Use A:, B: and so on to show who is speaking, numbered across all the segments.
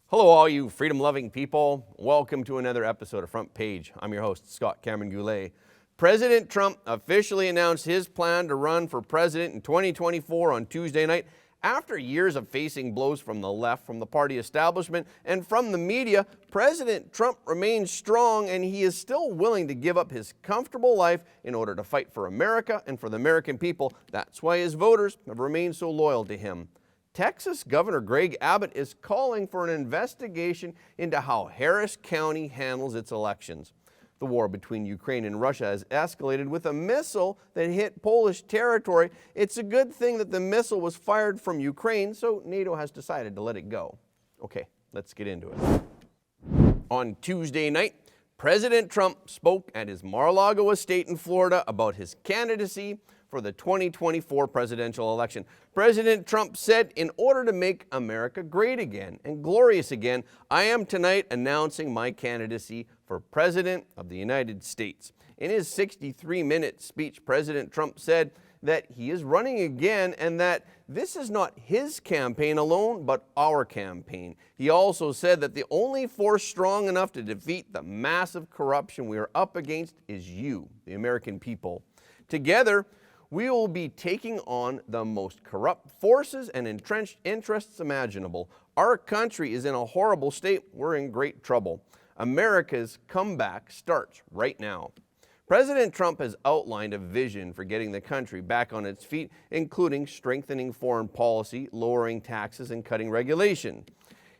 A: Hello, all you freedom-loving people. Welcome to another episode of Front Page. I'm your host, Scott Cameron Goulet. President Trump officially announced his plan to run for president in 2024 on Tuesday night. After years of facing blows from the left, from the party establishment, and from the media, President Trump remains strong, and he is still willing to give up his comfortable life in order to fight for America and for the American people. That's why his voters have remained so loyal to him. Texas Governor Greg Abbott is calling for an investigation into how Harris County handles its elections. The war between Ukraine and Russia has escalated with a missile that hit Polish territory. It's a good thing that the missile was fired from Ukraine, so NATO has decided to let it go. Okay, let's get into it. On Tuesday night, President Trump spoke at his Mar-a-Lago estate in Florida about his candidacy for the 2024 presidential election. President Trump said, "In order to make America great again and glorious again, I am tonight announcing my candidacy for President of the United States." In his 63-minute speech, President Trump said that he is running again and that this is not his campaign alone, but our campaign. He also said that the only force strong enough to defeat the massive corruption we are up against is you, the American people. Together, we will be taking on the most corrupt forces and entrenched interests imaginable. Our country is in a horrible state. We're in great trouble. America's comeback starts right now. President Trump has outlined a vision for getting the country back on its feet, including strengthening foreign policy, lowering taxes, and cutting regulation.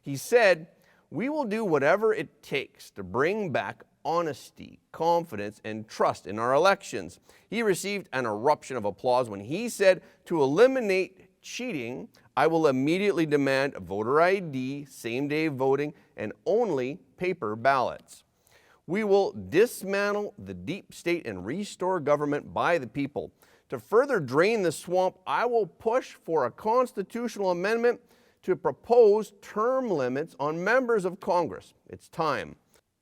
A: He said, "We will do whatever it takes to bring back honesty, confidence, and trust in our elections." He received an eruption of applause when he said, "To eliminate cheating, I will immediately demand voter ID, same-day voting, and only paper ballots. We will dismantle the deep state and restore government by the people. To further drain the swamp, I will push for a constitutional amendment to propose term limits on members of Congress. It's time."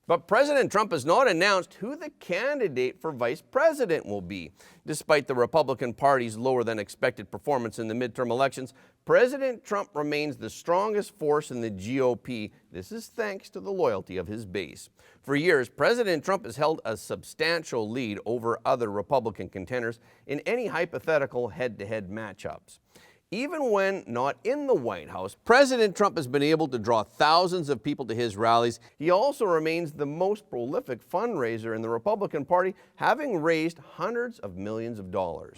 A: But President Trump has not announced who the candidate for vice president will be. Despite the Republican Party's lower than expected performance in the midterm elections, President Trump remains the strongest force in the GOP. This is thanks to the loyalty of his base. For years, President Trump has held a substantial lead over other Republican contenders in any hypothetical head-to-head matchups. Even when not in the White House, President Trump has been able to draw thousands of people to his rallies. He also remains the most prolific fundraiser in the Republican Party, having raised hundreds of millions of dollars.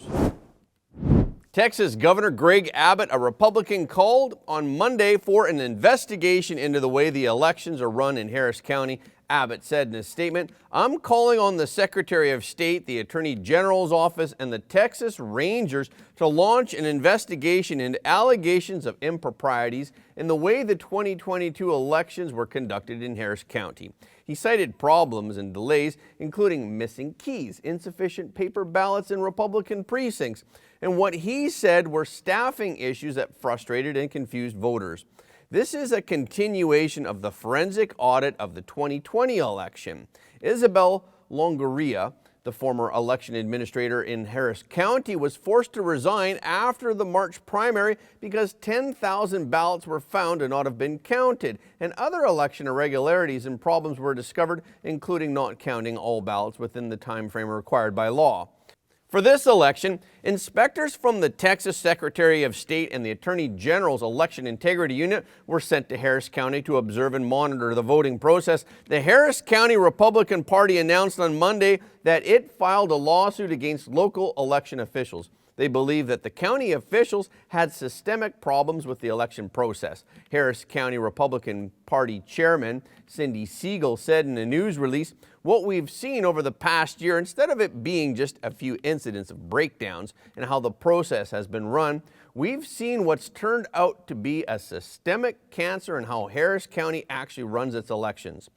A: Texas Governor Greg Abbott, a Republican, called on Monday for an investigation into the way the elections are run in Harris County. Abbott said in a statement, "I'm calling on the Secretary of State, the Attorney General's office, and the Texas Rangers to launch an investigation into allegations of improprieties in the way the 2022 elections were conducted in Harris County." He cited problems and delays, including missing keys, insufficient paper ballots in Republican precincts, and what he said were staffing issues that frustrated and confused voters. This is a continuation of the forensic audit of the 2020 election. Isabel Longoria, the former election administrator in Harris County, was forced to resign after the March primary because 10,000 ballots were found to not have been counted, and other election irregularities and problems were discovered, including not counting all ballots within the time frame required by law. For this election, inspectors from the Texas Secretary of State and the Attorney General's Election Integrity Unit were sent to Harris County to observe and monitor the voting process. The Harris County Republican Party announced on Monday that it filed a lawsuit against local election officials. They believe that the county officials had systemic problems with the election process. Harris County Republican Party Chairman Cindy Siegel said in a news release, "What we've seen over the past year, instead of it being just a few incidents of breakdowns in how the process has been run, we've seen what's turned out to be a systemic cancer in how Harris County actually runs its elections."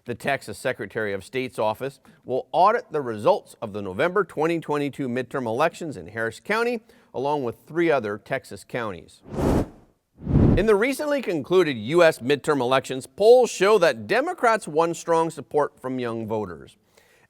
A: The Texas Secretary of State's office will audit the results of the November 2022 midterm elections in Harris County, along with 3 other Texas counties. In the recently concluded U.S. midterm elections, polls show that Democrats won strong support from young voters.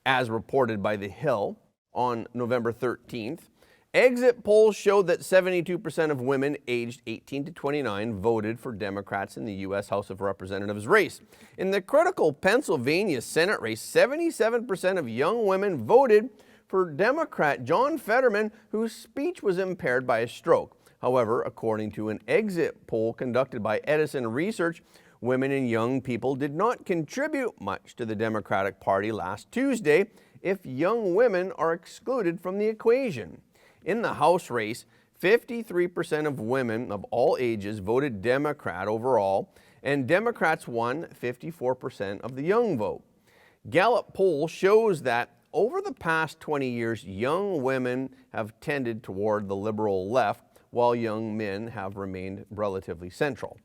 A: As reported by The Hill on November 13th, Exit polls showed that 72% of women aged 18 to 29 voted for Democrats in the U.S. House of Representatives race. In the critical Pennsylvania Senate race, 77% of young women voted for Democrat John Fetterman, whose speech was impaired by a stroke. However, according to an exit poll conducted by Edison Research, women and young people did not contribute much to the Democratic Party last Tuesday if young women are excluded from the equation. In the House race, 53% of women of all ages voted Democrat overall, and Democrats won 54% of the young vote. Gallup poll shows that over the past 20 years, young women have tended toward the liberal left, while young men have remained relatively central.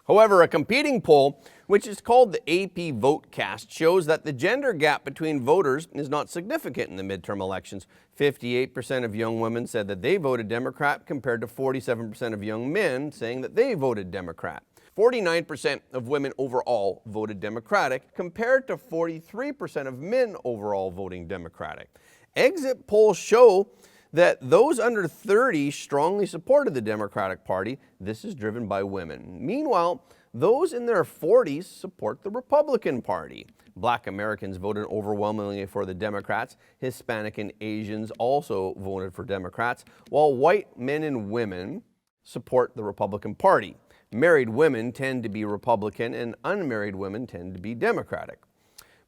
A: However, a competing poll, which is called the AP VoteCast, shows that the gender gap between voters is not significant in the midterm elections. 58% of young women said that they voted Democrat, compared to 47% of young men saying that they voted Democrat. 49% of women overall voted Democratic, compared to 43% of men overall voting Democratic. Exit polls show that those under 30 strongly supported the Democratic Party. This is driven by women. Meanwhile, those in their 40s support the Republican Party. Black Americans voted overwhelmingly for the Democrats. Hispanic and Asians also voted for Democrats, while white men and women support the Republican Party. Married women tend to be Republican and unmarried women tend to be Democratic.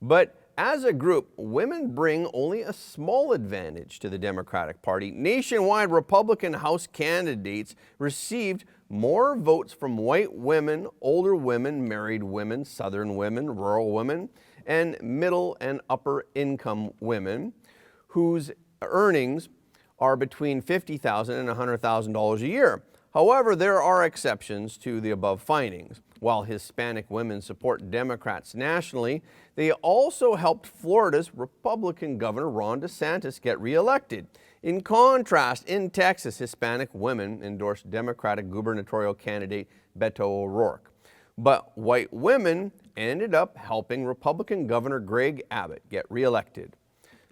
A: But as a group, women bring only a small advantage to the Democratic Party. Nationwide, Republican House candidates received more votes from white women, older women, married women, Southern women, rural women, and middle and upper income women whose earnings are between $50,000 and $100,000 a year. However, there are exceptions to the above findings. While Hispanic women support Democrats nationally, they also helped Florida's Republican Governor Ron DeSantis get reelected. In contrast, in Texas, Hispanic women endorsed Democratic gubernatorial candidate Beto O'Rourke. But white women ended up helping Republican Governor Greg Abbott get reelected.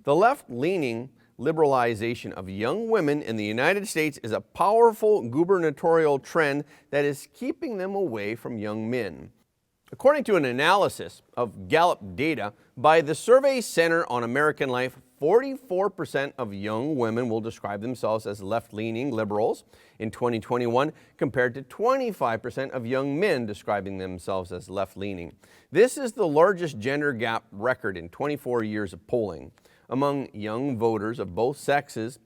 A: The left-leaning liberalization of young women in the United States is a powerful gubernatorial trend that is keeping them away from young men. According to an analysis of Gallup data by the Survey Center on American Life, 44% of young women will describe themselves as left-leaning liberals in 2021, compared to 25% of young men describing themselves as left-leaning. This is the largest gender gap record in 24 years of polling. Among young voters of both sexes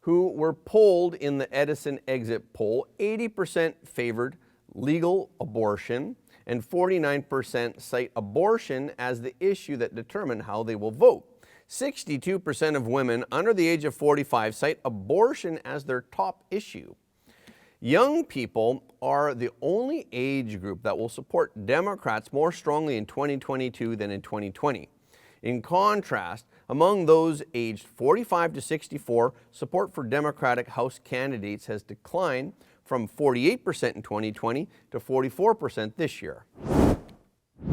A: who were polled in the Edison exit poll, 80% favored legal abortion and 49% cite abortion as the issue that determined how they will vote. 62% of women under the age of 45 cite abortion as their top issue. Young people are the only age group that will support Democrats more strongly in 2022 than in 2020. In contrast, among those aged 45 to 64, support for Democratic House candidates has declined from 48% in 2020 to 44% this year.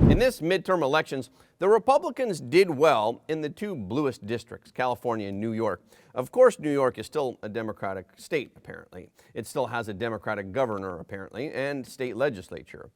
A: In this midterm elections, the Republicans did well in the two bluest districts, California and New York. Of course, New York is still a Democratic state, apparently. It still has a Democratic governor, apparently, and state legislature.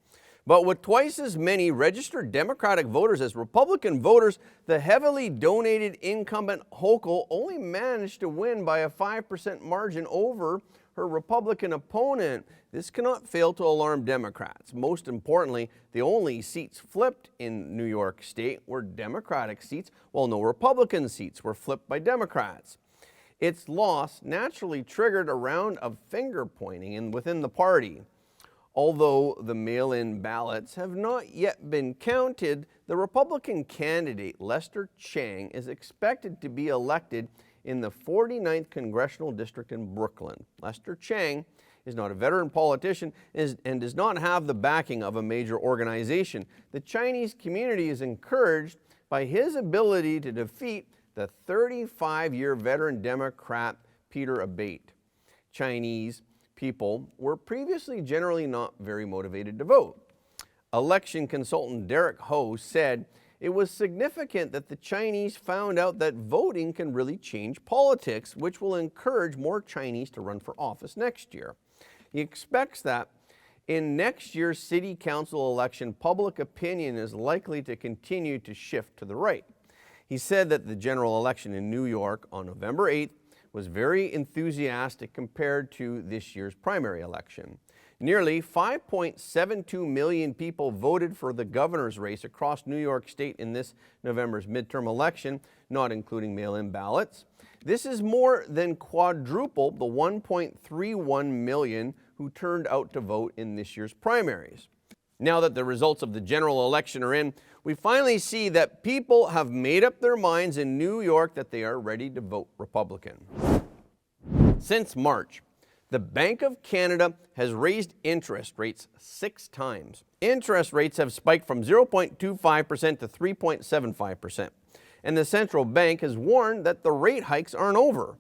A: But with twice as many registered Democratic voters as Republican voters, the heavily donated incumbent Hochul only managed to win by a 5% margin over her Republican opponent. This cannot fail to alarm Democrats. Most importantly, the only seats flipped in New York State were Democratic seats, while no Republican seats were flipped by Democrats. Its loss naturally triggered a round of finger-pointing within the party. Although the mail-in ballots have not yet been counted, the Republican candidate Lester Chang is expected to be elected in the 49th Congressional District in Brooklyn. Lester Chang is not a veteran politician and does not have the backing of a major organization. The Chinese community is encouraged by his ability to defeat the 35-year veteran Democrat Peter Abate. Chinese people were previously generally not very motivated to vote. Election consultant Derek Ho said, It was significant that the Chinese found out that voting can really change politics, which will encourage more Chinese to run for office next year. He expects that in next year's city council election, public opinion is likely to continue to shift to the right. He said that the general election in New York on November 8th was very enthusiastic compared to this year's primary election. Nearly 5.72 million people voted for the governor's race across New York State in this November's midterm election, not including mail-in ballots. This is more than quadruple the 1.31 million who turned out to vote in this year's primaries. Now that the results of the general election are in, we finally see that people have made up their minds in New York that they are ready to vote Republican. Since March, the Bank of Canada has raised interest rates 6 times. Interest rates have spiked from 0.25% to 3.75%. And the central bank has warned that the rate hikes aren't over.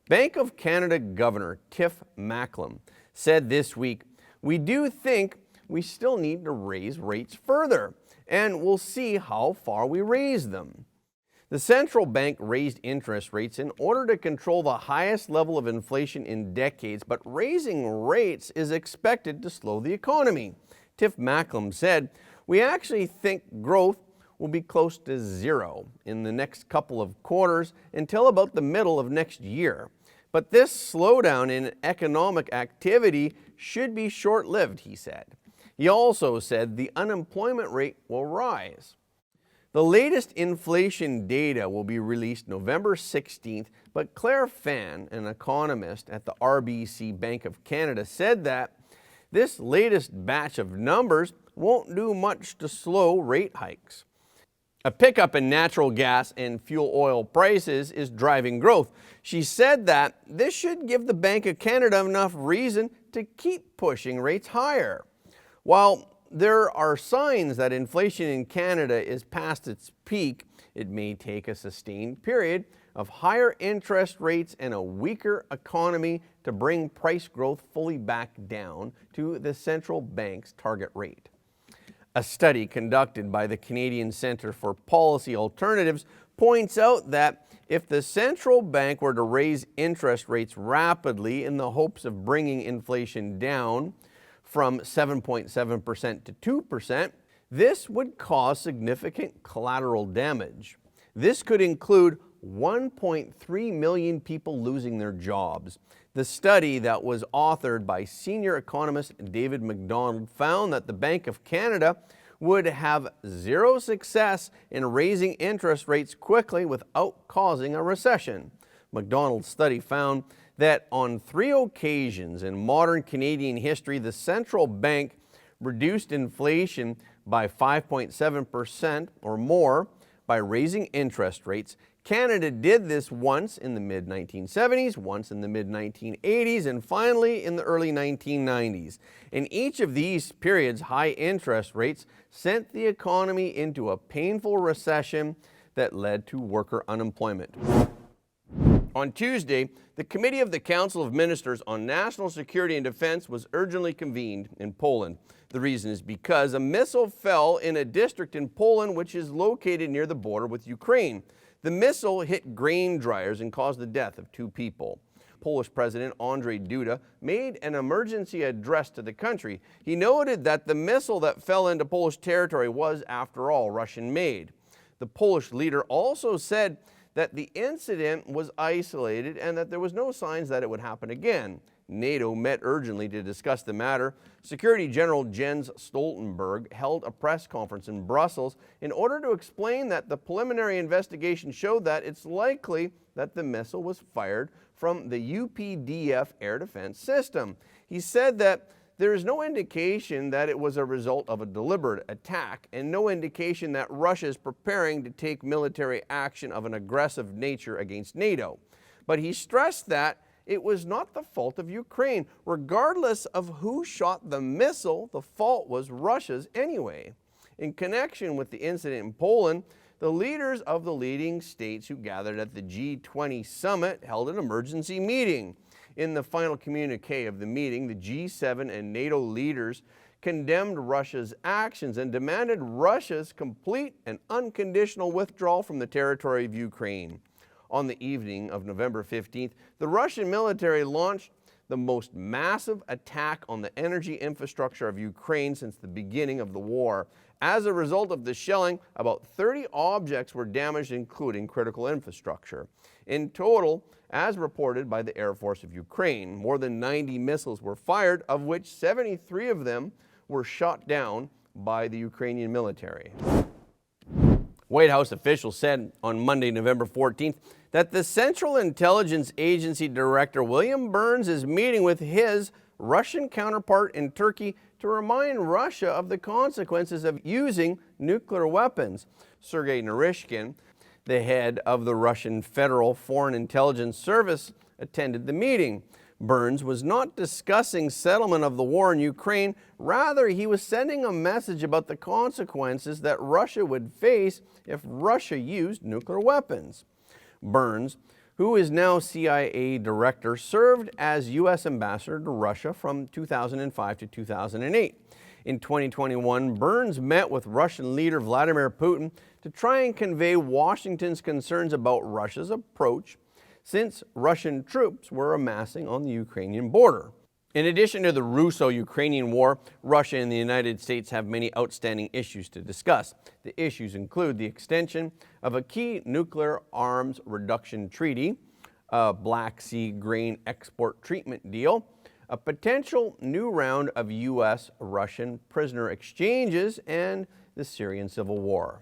A: Bank of Canada Governor Tiff Macklem said this week, "We do think we still need to raise rates further, and we'll see how far we raise them." The central bank raised interest rates in order to control the highest level of inflation in decades, but raising rates is expected to slow the economy. Tiff Macklem said, "We actually think growth will be close to zero in the next couple of quarters until about the middle of next year. But this slowdown in economic activity should be short-lived," he said. He also said the unemployment rate will rise. The latest inflation data will be released November 16th, but Claire Fan, an economist at the RBC Bank of Canada, said that this latest batch of numbers won't do much to slow rate hikes. A pickup in natural gas and fuel oil prices is driving growth. She said that this should give the Bank of Canada enough reason to keep pushing rates higher. While there are signs that inflation in Canada is past its peak, it may take a sustained period of higher interest rates and a weaker economy to bring price growth fully back down to the central bank's target rate. A study conducted by the Canadian Centre for Policy Alternatives points out that if the central bank were to raise interest rates rapidly in the hopes of bringing inflation down from 7.7% to 2%, this would cause significant collateral damage. This could include 1.3 million people losing their jobs. The study that was authored by senior economist David MacDonald found that the Bank of Canada would have zero success in raising interest rates quickly without causing a recession. MacDonald's study found that on 3 occasions in modern Canadian history, the central bank reduced inflation by 5.7% or more by raising interest rates. Canada did this once in the mid-1970s, once in the mid-1980s, and finally in the early 1990s. In each of these periods, high interest rates sent the economy into a painful recession that led to worker unemployment. On Tuesday, the Committee of the Council of Ministers on National Security and Defense was urgently convened in Poland. The reason is because a missile fell in a district in Poland which is located near the border with Ukraine. The missile hit grain dryers and caused the death of 2 people. Polish President Andrzej Duda made an emergency address to the country. He noted that the missile that fell into Polish territory was, after all, Russian-made. The Polish leader also said that the incident was isolated and that there was no signs that it would happen again. NATO met urgently to discuss the matter. Security General Jens Stoltenberg held a press conference in Brussels in order to explain that the preliminary investigation showed that it's likely that the missile was fired from the UPDF air defense system. He said that there is no indication that it was a result of a deliberate attack and no indication that Russia is preparing to take military action of an aggressive nature against NATO. But he stressed that it was not the fault of Ukraine. Regardless of who shot the missile, the fault was Russia's anyway. In connection with the incident in Poland, the leaders of the leading states who gathered at the G20 summit held an emergency meeting. In the final communique of the meeting, the G7 and NATO leaders condemned Russia's actions and demanded Russia's complete and unconditional withdrawal from the territory of Ukraine. On the evening of November 15th, the Russian military launched the most massive attack on the energy infrastructure of Ukraine since the beginning of the war. As a result of the shelling, about 30 objects were damaged, including critical infrastructure. In total, as reported by the Air Force of Ukraine, more than 90 missiles were fired, of which 73 of them were shot down by the Ukrainian military. White House officials said on Monday, November 14th, that the Central Intelligence Agency Director William Burns is meeting with his Russian counterpart in Turkey to remind Russia of the consequences of using nuclear weapons. Sergei Narishkin, the head of the Russian Federal Foreign Intelligence Service, attended the meeting. Burns was not discussing settlement of the war in Ukraine. Rather, he was sending a message about the consequences that Russia would face if Russia used nuclear weapons. Burns, who is now CIA director, served as U.S. ambassador to Russia from 2005 to 2008. In 2021, Burns met with Russian leader Vladimir Putin to try and convey Washington's concerns about Russia's approach since Russian troops were amassing on the Ukrainian border. In addition to the Russo-Ukrainian war, Russia and the United States have many outstanding issues to discuss. The issues include the extension of a key nuclear arms reduction treaty, a Black Sea grain export treatment deal, a potential new round of U.S.-Russian prisoner exchanges, and the Syrian civil war.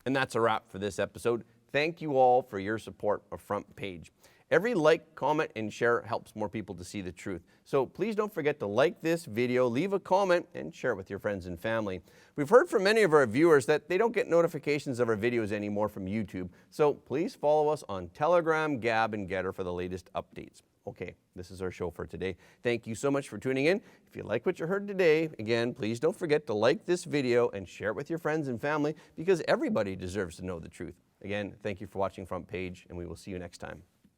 A: And that's a wrap for this episode. Thank you all for your support of Front Page. Every like, comment, and share helps more people to see the truth. So please don't forget to like this video, leave a comment, and share it with your friends and family. We've heard from many of our viewers that they don't get notifications of our videos anymore from YouTube. So please follow us on Telegram, Gab, and Getter for the latest updates. Okay, this is our show for today. Thank you so much for tuning in. If you like what you heard today, again, please don't forget to like this video and share it with your friends and family, because everybody deserves to know the truth. Again, thank you for watching Front Page, and we will see you next time.